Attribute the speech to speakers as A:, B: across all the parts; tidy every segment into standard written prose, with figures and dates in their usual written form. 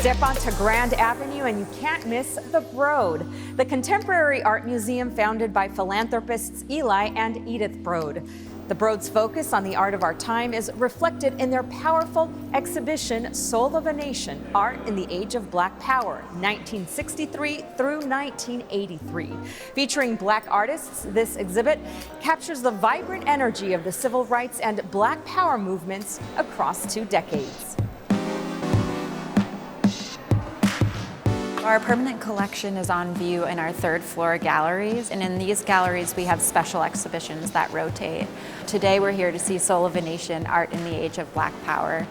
A: Step onto Grand Avenue and you can't miss the Broad, the contemporary art museum founded by philanthropists Eli and Edith Broad. The Broad's focus on the art of our time is reflected in their powerful exhibition, Soul of a Nation, Art in the Age of Black Power, 1963 through 1983. Featuring Black artists, this exhibit captures the vibrant energy of the civil rights and Black Power movements across 2 decades.
B: Our permanent collection is on view in our 3rd floor galleries, and in these galleries we have special exhibitions that rotate. Today we're here to see Soul of a Nation, Art in the Age of Black Power.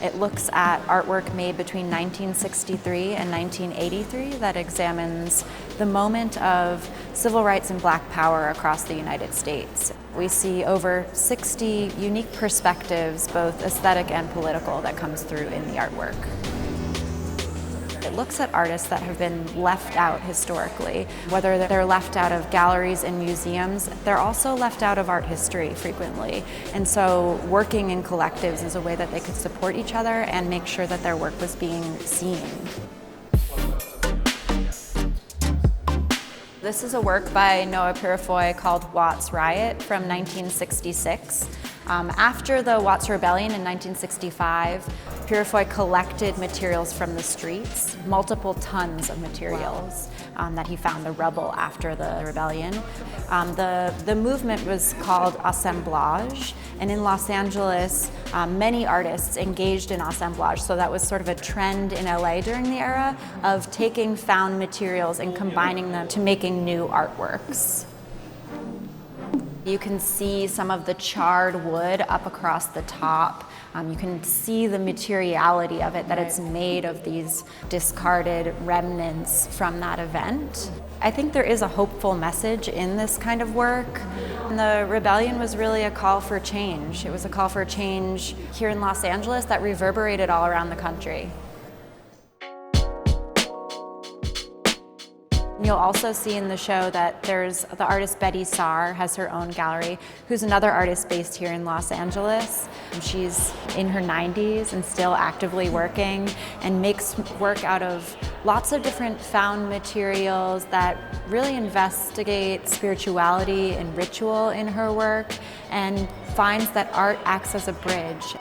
B: It looks at artwork made between 1963 and 1983 that examines the moment of civil rights and Black Power across the United States. We see over 60 unique perspectives, both aesthetic and political, that comes through in the artwork. It looks at artists that have been left out historically. Whether they're left out of galleries and museums, they're also left out of art history frequently. And so working in collectives is a way that they could support each other and make sure that their work was being seen. This is a work by Noah Purifoy called Watts Riot from 1966. After the Watts Rebellion in 1965, Purifoy collected materials from the streets, multiple tons of materials that he found the rubble after the rebellion. The movement was called assemblage, and in Los Angeles, many artists engaged in assemblage, so that was sort of a trend in LA during the era of taking found materials and combining them to making new artworks. You can see some of the charred wood up across the top. You can see the materiality of it, that it's made of these discarded remnants from that event. I think there is a hopeful message in this kind of work. And the rebellion was really a call for change. It was a call for change here in Los Angeles that reverberated all around the country. You'll also see in the show that there's the artist Tsar has her own gallery, who's another artist based here in Los Angeles. She's in her 90s and still actively working and makes work out of lots of different found materials that really investigate spirituality and ritual in her work, and finds that art acts as a bridge.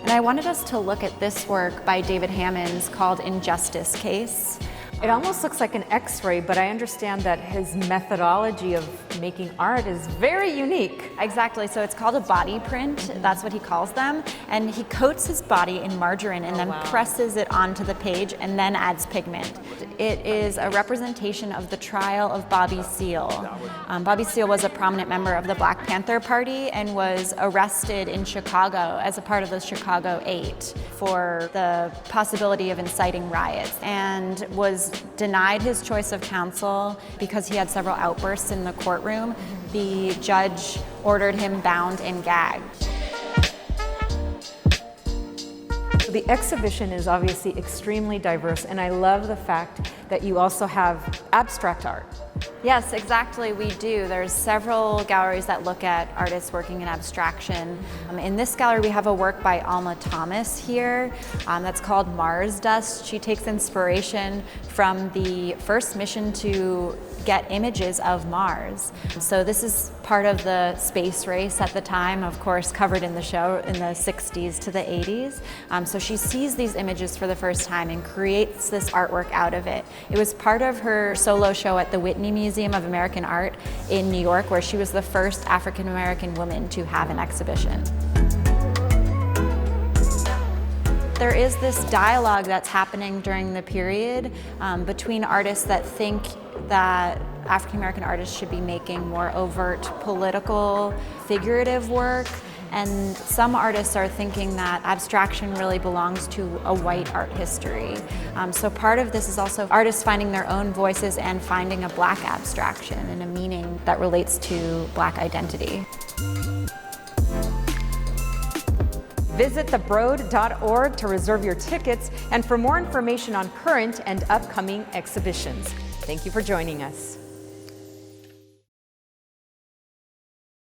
B: And I wanted us to look at this work by David Hammons called Injustice Case.
A: It almost looks like an X-ray, but I understand that his methodology of making art is very unique.
B: Exactly, so it's called a body print, that's what he calls them, and he coats his body in margarine and then presses it onto the page and then adds pigment. It is a representation of the trial of Bobby Seale. Bobby Seale was a prominent member of the Black Panther Party and was arrested in Chicago as a part of the Chicago 8 for the possibility of inciting riots, and was denied his choice of counsel because he had several outbursts in the courtroom. The judge ordered him bound and gagged.
A: The exhibition is obviously extremely diverse, and I love the fact that you also have abstract art.
B: Yes, exactly, we do. There's several galleries that look at artists working in abstraction. In this gallery we have a work by Alma Thomas here that's called Mars Dust. She takes inspiration from the first mission to get images of Mars. So this is part of the space race at the time, of course, covered in the show in the 60s to the 80s. So she sees these images for the first time and creates this artwork out of it. It was part of her solo show at the Whitney Museum of American Art in New York, where she was the first African-American woman to have an exhibition. There is this dialogue that's happening during the period between artists that think that African-American artists should be making more overt political, figurative work, and some artists are thinking that abstraction really belongs to a white art history. So part of this is also artists finding their own voices and finding a Black abstraction and a meaning that relates to Black identity.
A: Visit thebroad.org to reserve your tickets and for more information on current and upcoming exhibitions. Thank you for joining us.